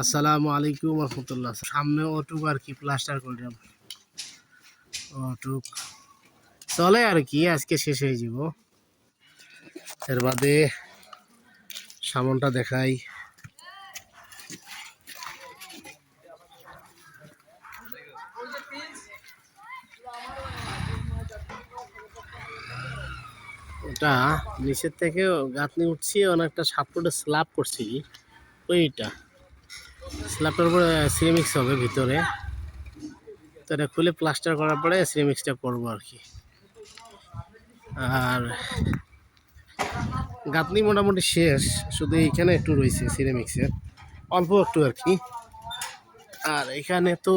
আসসালামু আলাইকুম রহমতুল্লাহ। সামনে ওটুক আর কি প্লাস্টার করলাম, ওটুক চলে আর কি, আজকে শেষ হয়ে যাব। এর বাদে সামনটা দেখাই। ওটা নিচের থেকে গাঁথনি উঠছি, অনেকটা 7 ফুটের স্ল্যাব করছি। ওইটা স্ল্যাবটার উপরে সিরামিক্স হবে ভিতরে, তো এটা খুলে প্লাস্টার করার পরে সিরামিক্সটা করবো আর কি। আর গাঁথনি মোটামুটি শেষ, শুধু এইখানে একটু রয়েছে সিরামিক্সের, অল্প একটু আর কি। আর এখানে তো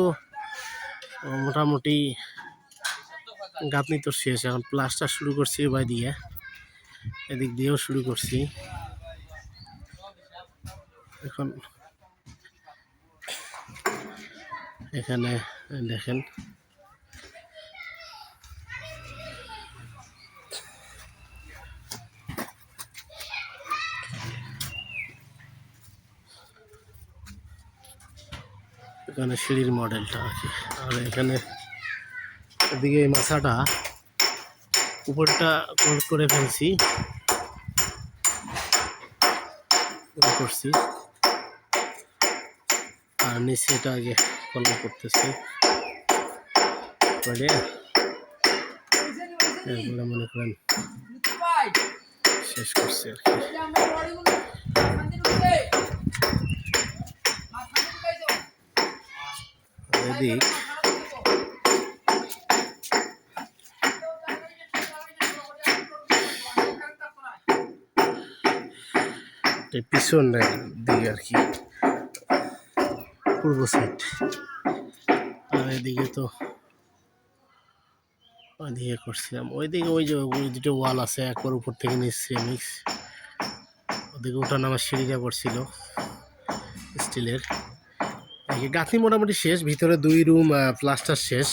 মোটামুটি গাঁথনি তো শেষ, এখন প্লাস্টার শুরু করছি এবার দিয়ে, এদিক দিয়েও শুরু করছি। এখন এখানে দেখেন এখানে সিঁড়ির মডেলটা আর কি। আর এখানে এদিকে এই মাথাটা উপরটা করে ফেলছি, করছি। আর নিচে এটা আগে কলম করতেছি, এগুলো মনে করেন শেষ করছি আর কি। এদিক পিছনের দিকে আর কি, পূর্ব সাইড। আর এদিকে তো ওইদিকে করছিলাম, ওইদিকে ওই যে ওই দুটো ওয়াল আছে, একবার উপর থেকে নিচ সিরামিক্স, ওদিকে ওটা নামার সিঁড়িটা করছিল স্টিলের। গাঁথনি মোটামুটি শেষ, ভিতরে 2 রুম প্লাস্টার শেষ,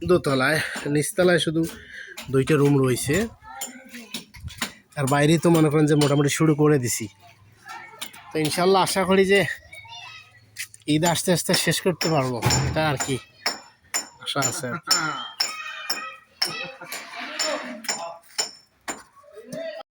দোতলায়। নিচতলায় শুধু 2টা রুম রয়েছে। আর বাইরে তো মনে করেন যে মোটামুটি শুরু করে দিছি, তো ইনশাল্লাহ আশা করি যে ঈদ আস্তে আস্তে শেষ করতে পারবো, এটা আর কি আশা আছে।